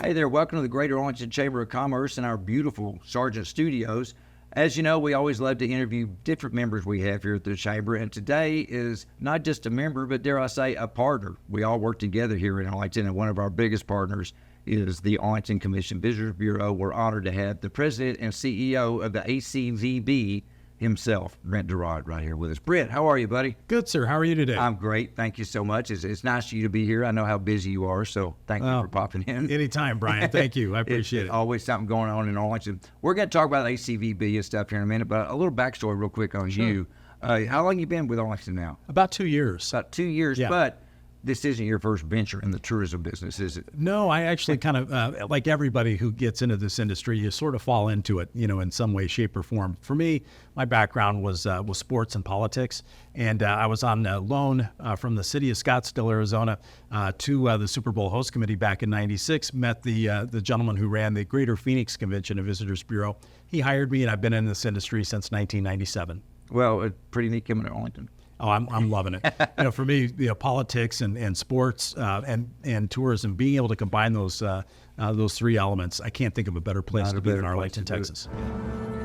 Hey there, welcome to the Greater Arlington Chamber of Commerce in our beautiful Sargent Studios. As you know, we always love to interview different members we have here at the Chamber, and today is not just a member, but dare I say, a partner. We all work together here in Arlington, and one of our biggest partners is the Arlington Commission Visitors Bureau. We're honored to have the president and CEO of the ACVB himself, Brent DeRaad, right here with us. Brent, how are you, buddy? Good, sir. How are you today? I'm great. Thank you so much. It's nice for you to be here. I know how busy you are, so thank you for popping in. Anytime, Brian. Thank you. I appreciate it. Always something going on in Arlington. We're going to talk about ACVB and stuff here in a minute, but a little backstory real quick on you. How long you been with Arlington now? About 2 years. About 2 years, Yeah. But this isn't your first venture in the tourism business, is it? No, I actually kind of, like everybody who gets into this industry, you sort of fall into it, in some way, shape, or form. For me, my background was sports and politics, and I was on loan from the city of Scottsdale, Arizona, to the Super Bowl host committee back in '96. Met the gentleman who ran the Greater Phoenix Convention and Visitors Bureau. He hired me, and I've been in this industry since 1997. Well, it's pretty neat coming to Arlington. Oh, I'm loving it. For me, politics and sports and tourism, being able to combine those three elements, I can't think of a better place to be than Arlington, Texas.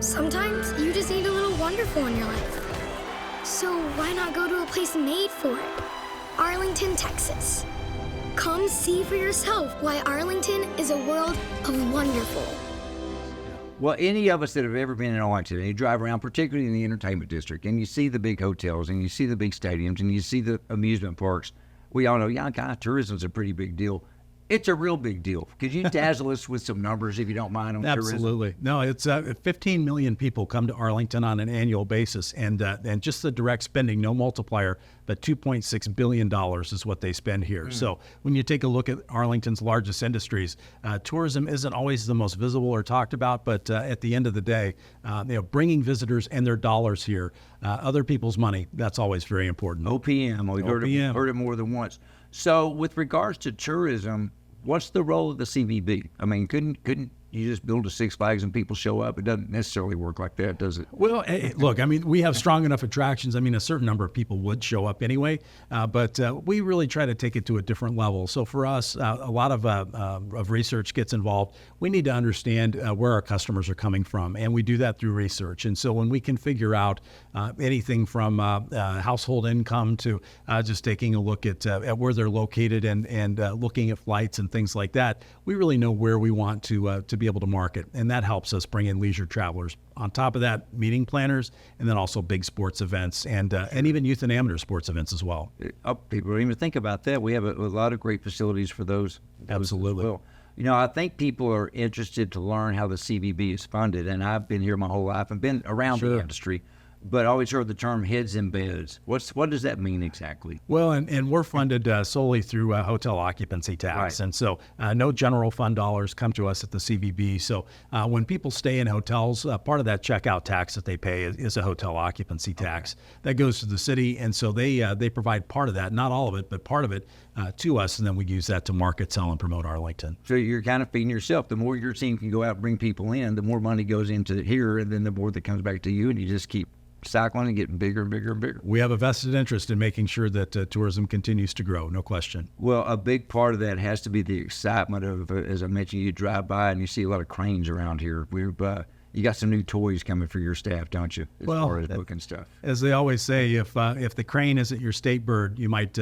Sometimes you just need a little wonderful in your life. So why not go to a place made for it? Arlington, Texas. Come see for yourself why Arlington is a world of wonderful. Well, any of us that have ever been in Arlington, and you drive around, particularly in the entertainment district, and you see the big hotels, and you see the big stadiums, and you see the amusement parks, we all know, tourism's a pretty big deal. It's a real big deal. Could you dazzle us with some numbers, if you don't mind, on tourism? Absolutely. No, it's 15 million people come to Arlington on an annual basis, and just the direct spending, no multiplier, but $2.6 billion is what they spend here. So when you take a look at Arlington's largest industries, tourism isn't always the most visible or talked about, but at the end of the day, bringing visitors and their dollars here, other people's money, that's always very important. OPM. We've heard it more than once. So with regards to tourism, what's the role of the CVB? I mean, couldn't you just build a Six Flags and people show up? It doesn't necessarily work like that, does it? Well, look, I mean, we have strong enough attractions. I mean, a certain number of people would show up anyway, but we really try to take it to a different level. So for us, a lot of research gets involved. We need to understand where our customers are coming from, and we do that through research. And so when we can figure out anything from household income to just taking a look at where they're located and looking at flights and things like that, we really know where we want to be able to market, and that helps us bring in leisure travelers. On top of that, meeting planners, and then also big sports events, and even youth and amateur sports events as well. People don't even think about that. We have a lot of great facilities for those. Absolutely. As well. I think people are interested to learn how the CVB is funded, and I've been here my whole life and been around the industry, but I always heard the term heads in beds. What does that mean exactly? Well, and we're funded solely through hotel occupancy tax. Right. And so no general fund dollars come to us at the CVB. So when people stay in hotels, part of that checkout tax that they pay is a hotel occupancy tax. That goes to the city. And so they provide part of that, not all of it, but part of it to us. And then we use that to market, sell, and promote Arlington. So you're kind of feeding yourself. The more your team can go out and bring people in, the more money goes into here, and then the more that comes back to you, and you just keep cycling and getting bigger and bigger and bigger. We have a vested interest in making sure that tourism continues to grow, no question. Well, a big part of that has to be the excitement of, as I mentioned, you drive by and you see a lot of cranes around here. You got some new toys coming for your staff, don't you? As far as booking stuff. As they always say, if the crane isn't your state bird, you might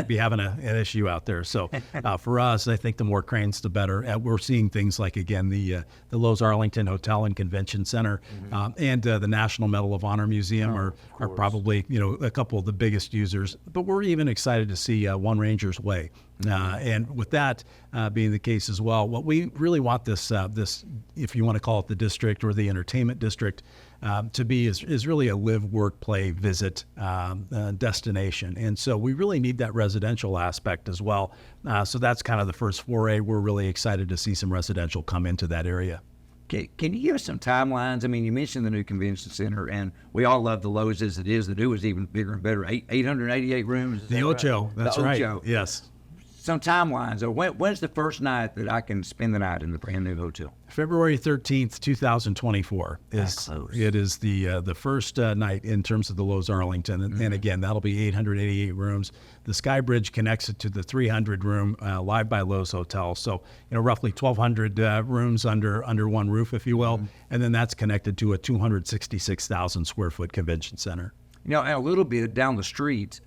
be having an issue out there. So for us, I think the more cranes, the better. We're seeing things like, again, the Lowe's Arlington Hotel and Convention Center and the National Medal of Honor Museum are probably a couple of the biggest users. But we're even excited to see One Ranger's Way. And with that being the case as well, what we really want this, if you want to call it the district or the entertainment district, to be is really a live, work, play, visit destination. And so we really need that residential aspect as well. So that's kind of the first foray. We're really excited to see some residential come into that area. Okay, can you give us some timelines? I mean, you mentioned the new convention center, and we all love the Lowe's as it is. The new is even bigger and better. 888 rooms. The Ocho, that's right. Yes. some timelines. Or when's the first night that I can spend the night in the brand new hotel? February 13th, 2024 is the first night in terms of the Lowe's Arlington. And again, that'll be 888 rooms. The Sky Bridge connects it to the 300-room Live by Lowe's hotel. So, roughly 1,200 rooms under one roof, if you will. And then that's connected to a 266,000 square foot convention center. And a little bit down the street,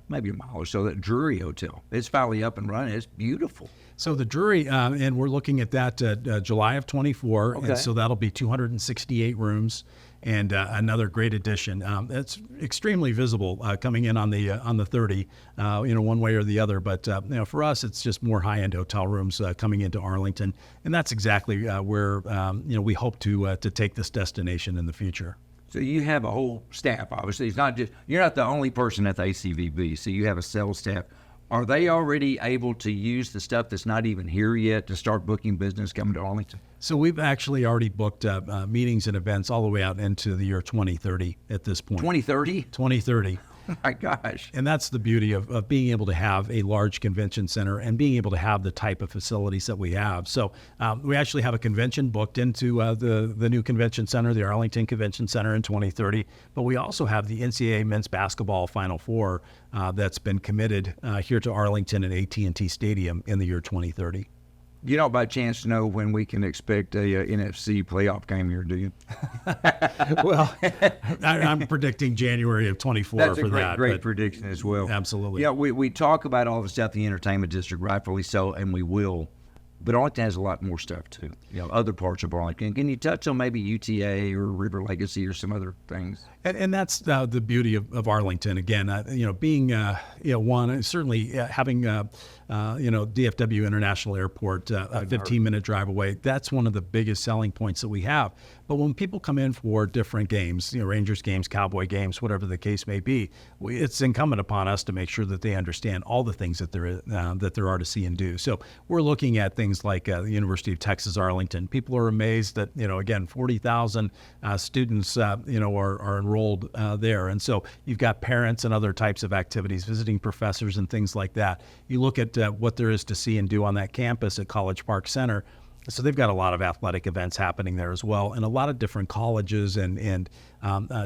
maybe a mile or so, that Drury Hotel. It's finally up and running. It's beautiful. So the Drury, and we're looking at that July of 24. Okay. And so that'll be 268 rooms and another great addition. It's extremely visible coming in on the 30, one way or the other. But for us, it's just more high-end hotel rooms coming into Arlington, and that's exactly where we hope to take this destination in the future. So you have a whole staff, obviously. It's not just, you're not the only person at the ACVB, so you have a sales staff. Are they already able to use the stuff that's not even here yet to start booking business coming to Arlington? So we've actually already booked meetings and events all the way out into the year 2030 at this point. 2030? 2030. Oh my gosh. And that's the beauty of being able to have a large convention center and being able to have the type of facilities that we have. So we actually have a convention booked into the new convention center, the Arlington Convention Center in 2030. But we also have the NCAA Men's Basketball Final Four that's been committed here to Arlington at AT&T Stadium in the year 2030. You don't by chance know when we can expect a NFC playoff game here, do you? Well, I'm predicting January of 24 That's for a that. great prediction as well. Absolutely. Yeah, we talk about all the stuff in the entertainment district, rightfully so, and we will. But Arlington has a lot more stuff too. Other parts of Arlington. Can you touch on maybe UTA or River Legacy or some other things? And that's the beauty of Arlington. Again, being one, certainly having DFW International Airport, a 15-minute drive away. That's one of the biggest selling points that we have. But when people come in for different games, Rangers games, Cowboy games, whatever the case may be, it's incumbent upon us to make sure that they understand all the things that there are to see and do. So we're looking at things like the University of Texas Arlington. People are amazed that again 40,000 students are enrolled there, and so you've got parents and other types of activities, visiting professors and things like that. You look at what there is to see and do on that campus at College Park Center. So they've got a lot of athletic events happening there as well, and a lot of different colleges and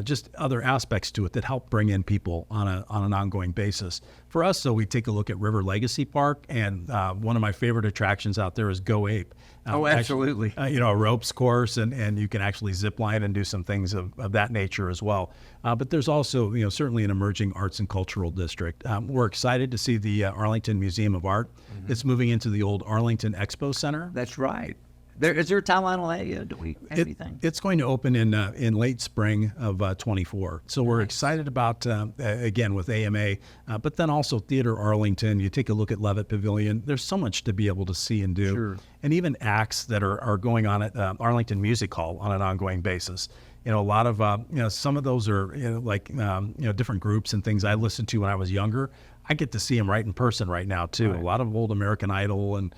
just other aspects to it that help bring in people on an ongoing basis. For us, though, we take a look at River Legacy Park, and one of my favorite attractions out there is Go Ape. Absolutely. A ropes course, and you can actually zip line and do some things of that nature as well. But there's also, certainly an emerging arts and cultural district. We're excited to see the Arlington Museum of Art. Mm-hmm. It's moving into the old Arlington Expo Center. That's right. Is there a timeline on that yet? Do we have anything? It's going to open in late spring of 24. So we're excited about, again, with AMA, but then also Theater Arlington. You take a look at Levitt Pavilion. There's so much to be able to see and do. Sure. And even acts that are going on at Arlington Music Hall on an ongoing basis. A lot of, some of those are different groups and things I listened to when I was younger. I get to see them right in person right now, too. Right. A lot of old American Idol and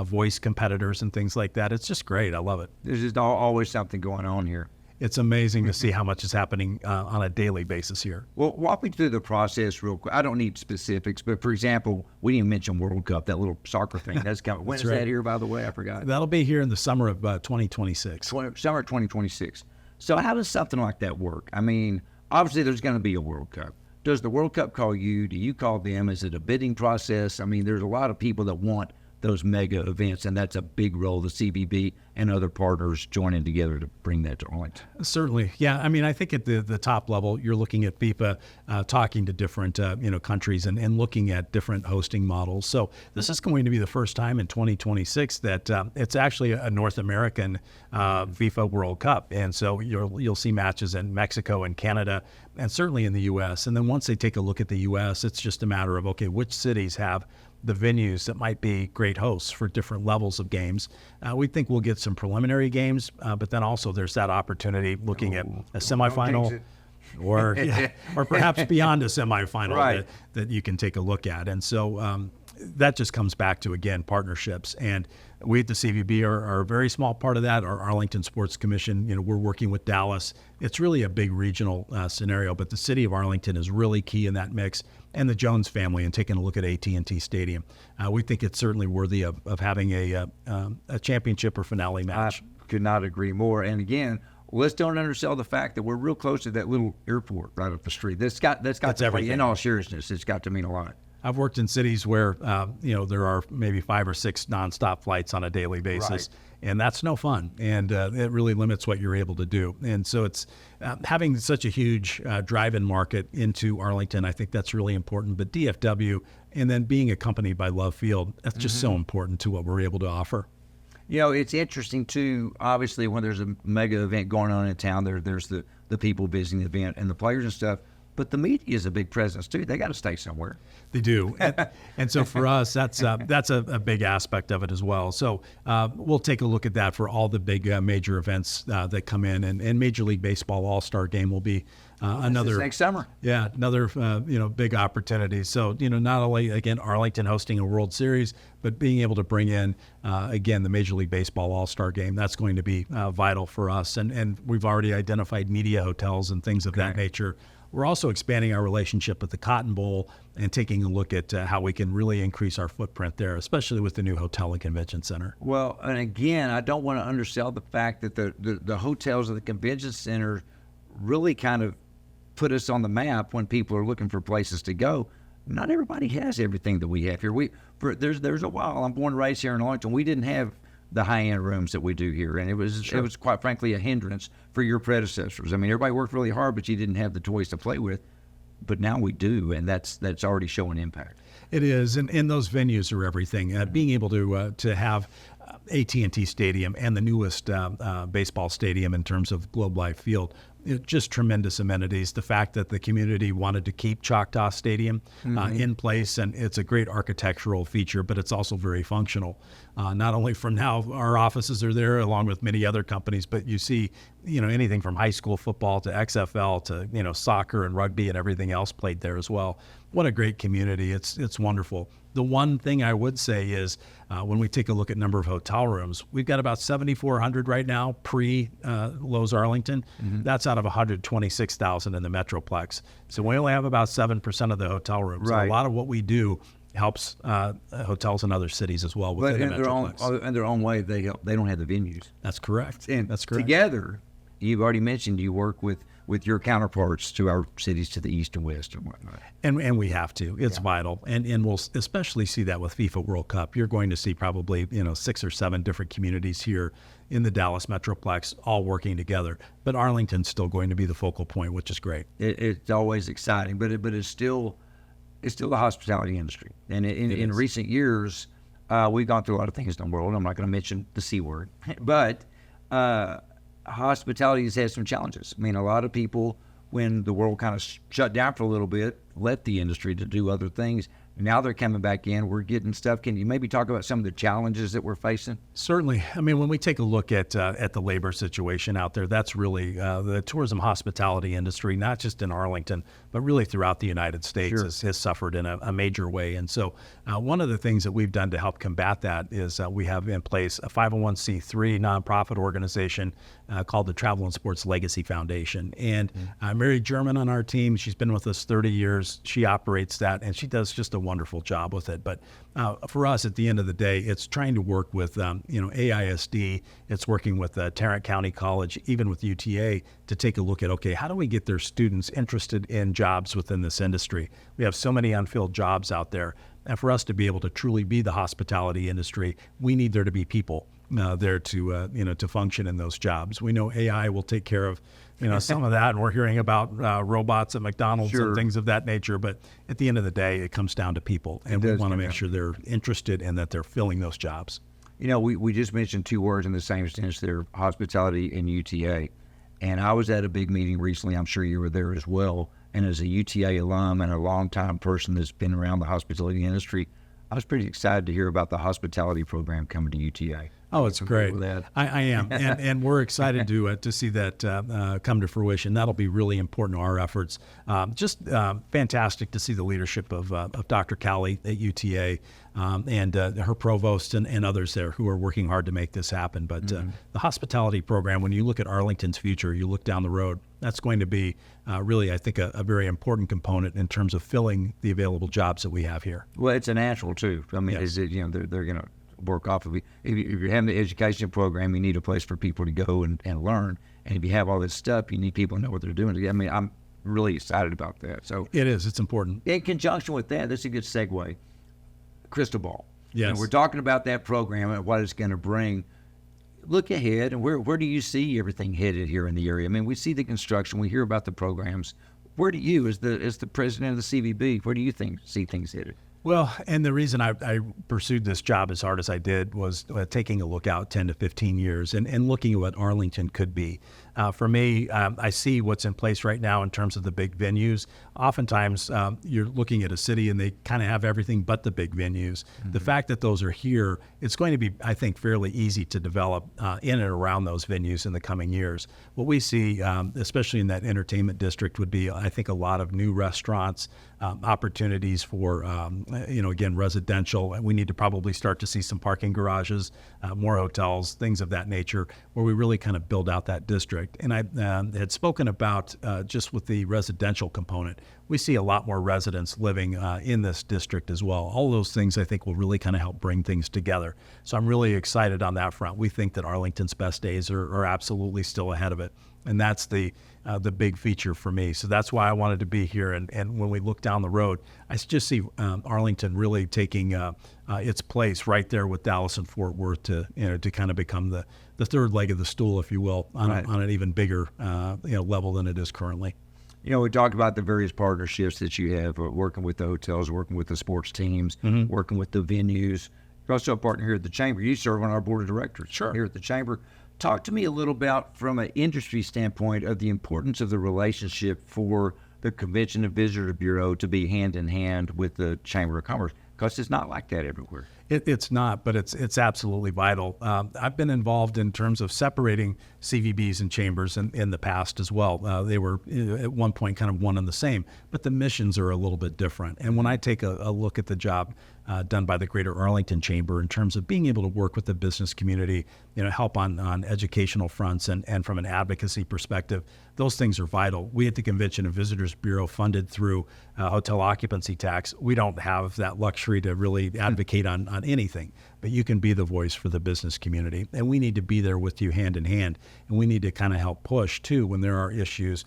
voice competitors and things like that. It's just great. I love it. There's just always something going on here. It's amazing to see how much is happening on a daily basis here. Well, walk me through the process real quick. I don't need specifics, but for example, we didn't mention World Cup, that little soccer thing. That's coming. When is that here, by the way? I forgot. That'll be here in the summer of 2026. Summer 2026. So how does something like that work? I mean, obviously there's going to be a World Cup. Does the World Cup call you? Do you call them? Is it a bidding process? I mean, there's a lot of people that want those mega events, and that's a big role, the CBB and other partners joining together to bring that to Arlington. Certainly. Yeah. I mean, I think at the top level, you're looking at FIFA talking to different, countries and looking at different hosting models. So this is going to be the first time in 2026 that it's actually a North American FIFA World Cup. And so you'll see matches in Mexico and Canada and certainly in the U.S. And then once they take a look at the U.S., it's just a matter of, okay, which cities have the venues that might be great hosts for different levels of games. We think we'll get some preliminary games, but then also there's that opportunity looking at a semifinal or perhaps beyond a semifinal right. that you can take a look at. And so that just comes back to, again, partnerships. And we at the CVB are a very small part of that. Our Arlington Sports Commission, we're working with Dallas. It's really a big regional scenario, but the city of Arlington is really key in that mix, and the Jones family, and taking a look at AT&T Stadium. We think it's certainly worthy of having a championship or finale match. I could not agree more. And again, let's don't undersell the fact that we're real close to that little airport right up the street. That's got to play, everything. in all seriousness, it's got to mean a lot. I've worked in cities where there are maybe 5 or 6 nonstop flights on a daily basis, Right. and that's no fun. And it really limits what you're able to do. And so it's having such a huge drive-in market into Arlington. I think that's really important. But DFW, and then being accompanied by Love Field, that's just so important to what we're able to offer. It's interesting too. Obviously, when there's a mega event going on in town, there's the people visiting the event and the players and stuff. But the media is a big presence too. They got to stay somewhere. They do, and so for us, that's a big aspect of it as well. So we'll take a look at that for all the big major events that come in, and Major League Baseball All-Star Game will be another next summer. Yeah, another big opportunity. So not only again Arlington hosting a World Series, but being able to bring in again the Major League Baseball All-Star Game. That's going to be vital for us, and we've already identified media hotels and things of that nature. We're also expanding our relationship with the Cotton Bowl and taking a look at how we can really increase our footprint there, especially with the new hotel and convention center. Well, and again, I don't want to undersell the fact that the hotels of the convention center really kind of put us on the map when people are looking for places to go. Not everybody has everything that we have here. There's a while, I'm born and raised here in Arlington, we didn't have the high-end rooms that we do here, and it was quite frankly a hindrance for your predecessors. I mean, everybody worked really hard, but you didn't have the toys to play with. But now we do, and that's already showing impact. It is, and those venues are everything. Being able to have AT&T Stadium and the newest baseball stadium in terms of Globe Life Field, just tremendous amenities. The fact that the community wanted to keep Choctaw Stadium in place, and it's a great architectural feature, but it's also very functional. Not only from now, our offices are there along with many other companies, but you see, anything from high school football to XFL to, soccer and rugby and everything else played there as well. What a great community. It's wonderful. The one thing I would say is when we take a look at number of hotel rooms, we've got about 7,400 right now pre-Lowe's Arlington. That's out of 126,000 in the Metroplex. So we only have about 7% of the hotel rooms. Right. So a lot of what we do helps hotels in other cities as well within the Metroplex. In their own way, they don't have the venues. That's correct. And that's correct. Together, you've already mentioned you work with your counterparts to our cities to the east and west and whatnot. And we have to. It's vital. And we'll especially see that with FIFA World Cup. You're going to see probably 6 or 7 different communities here in the Dallas Metroplex all working together. But Arlington's still going to be the focal point, which is great. It's always exciting, but it's still the hospitality industry. And in recent years, we've gone through a lot of things in the world. I'm not going to mention the C word, but hospitality has had some challenges. I mean, a lot of people, when the world kind of shut down for a little bit, left the industry to do other things. Now they're coming back in. We're getting stuff. Can you maybe talk about some of the challenges that we're facing? Certainly. I mean, when we take a look at the labor situation out there, that's really the tourism hospitality industry, not just in Arlington, but really throughout the United States has suffered in a major way. And so one of the things that we've done to help combat that is we have in place a 501c3 nonprofit organization called the Travel and Sports Legacy Foundation. And Mary German on our team, she's been with us 30 years. She operates that, and she does just a wonderful job with it. But for us, at the end of the day, it's trying to work with AISD. It's working with Tarrant County College, even with UTA, to take a look at, okay, how do we get their students interested in jobs within this industry? We have so many unfilled jobs out there. And for us to be able to truly be the hospitality industry, we need there to be people there to function in those jobs. We know AI will take care of some of that, and we're hearing about robots at McDonald's and things of that nature. But at the end of the day, it comes down to people, and we want to make sure they're interested and that they're filling those jobs. We just mentioned 2 words in the same sentence there, hospitality and UTA. And I was at a big meeting recently. I'm sure you were there as well. And as a UTA alum and a longtime person that's been around the hospitality industry, I was pretty excited to hear about the hospitality program coming to UTA. Oh, it's great. with that. I am, and we're excited to see that come to fruition. That'll be really important to our efforts. Just fantastic to see the leadership of Dr. Cowley at UTA and her provost and others there who are working hard to make this happen. But the hospitality program, when you look at Arlington's future, you look down the road, that's going to be really, I think, a very important component in terms of filling the available jobs that we have here. Well, it's a natural too. I mean, Yes. is it, they're going to work off of it. If you're having the education program, you need a place for people to go and learn. And if you have all this stuff, you need people to know what they're doing. I mean, I'm really excited about that. So It is. It's important. in conjunction with that, that's a good segue. Crystal ball. Yes. And we're talking about that program and what it's going to bring. Look ahead, and where do you see everything headed here in the area? I mean, we see the construction, we hear about the programs. Where do you, as the president of the CVB, where do you see things headed? Well, and the reason I pursued this job as hard as I did was taking a look out 10 to 15 years and looking at what Arlington could be. For me, I see what's in place right now in terms of the big venues. Oftentimes, you're looking at a city and they kind of have everything but the big venues. The fact that those are here, it's going to be, I think, fairly easy to develop in and around those venues in the coming years. What we see, especially in that entertainment district, would be, I think, a lot of new restaurants, opportunities for, again, residential. We need to probably start to see some parking garages, more hotels, things of that nature, where we really kind of build out that district. And I had spoken about just with the residential component, we see a lot more residents living in this district as well. All those things I think will really kind of help bring things together. So I'm really excited on that front. We think that Arlington's best days are absolutely still ahead of it. And that's the big feature for me. So that's why I wanted to be here. And when we look down the road, I just see Arlington really taking its place right there with Dallas and Fort Worth to kind of become the third leg of the stool, if you will, on an even bigger level than it is currently. We talked about the various partnerships that you have, working with the hotels, working with the sports teams, working with the venues. You're also a partner here at the Chamber. You serve on our board of directors here at the Chamber. Talk to me a little about, from an industry standpoint, of the importance of the relationship for the Convention and Visitor Bureau to be hand in hand with the Chamber of Commerce, because it's not like that everywhere. It's not, but it's absolutely vital. I've been involved in terms of separating CVBs and chambers in the past as well. They were at one point kind of one and the same, but the missions are a little bit different. And when I take a look at the job done by the Greater Arlington Chamber in terms of being able to work with the business community, help on educational fronts and from an advocacy perspective, those things are vital. We at the Convention and Visitors Bureau, funded through hotel occupancy tax, we don't have that luxury to really advocate on anything, but you can be the voice for the business community. And we need to be there with you hand in hand. And we need to kind of help push too when there are issues.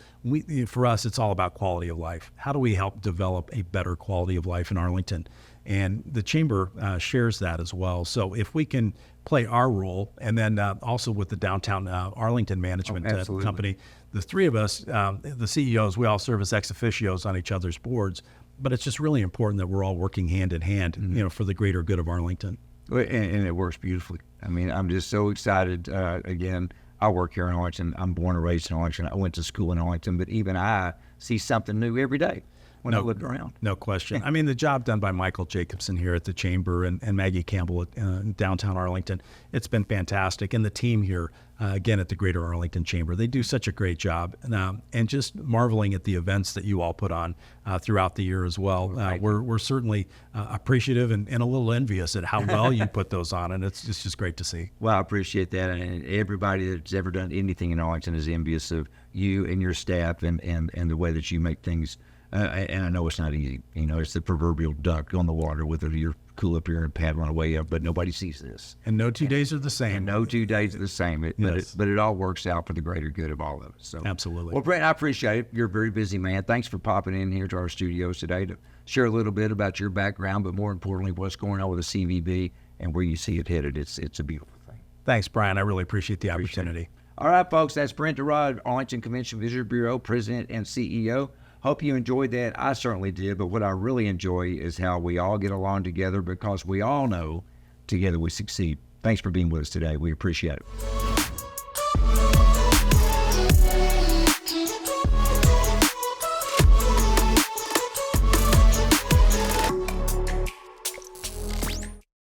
For us, it's all about quality of life. How do we help develop a better quality of life in Arlington? And the Chamber shares that as well. So if we can play our role, and then also with the downtown Arlington Management Company, the three of us, the CEOs, we all serve as ex officios on each other's boards. But it's just really important that we're all working hand in hand, for the greater good of Arlington. And it works beautifully. I mean, I'm just so excited. Again, I work here in Arlington. I'm born and raised in Arlington. I went to school in Arlington, but even I see something new every day when I look around. No question. I mean, the job done by Michael Jacobson here at the Chamber and Maggie Campbell at downtown Arlington, it's been fantastic. And the team here, again, at the Greater Arlington Chamber, they do such a great job. And just marveling at the events that you all put on throughout the year as well. We're certainly appreciative and a little envious at how well you put those on. And it's just great to see. Well, I appreciate that. And everybody that's ever done anything in Arlington is envious of you and your staff and the way that you make things. And I know it's not easy. It's the proverbial duck on the water with your cool up here and paddling away up, but nobody sees this. And no 2 days are the same. And no 2 days are the same. Yes. But it all works out for the greater good of all of us. So absolutely. Well, Brent, I appreciate it. You're a very busy man. Thanks for popping in here to our studios today to share a little bit about your background, but more importantly, what's going on with the CVB and where you see it headed. It's a beautiful thing. Thanks, Brian. I really appreciate the opportunity. All right, folks, that's Brent DeRaad, Arlington Convention Visitor Bureau President and CEO. Hope you enjoyed that. I certainly did, but what I really enjoy is how we all get along together, because we all know together we succeed. Thanks for being with us today. We appreciate it.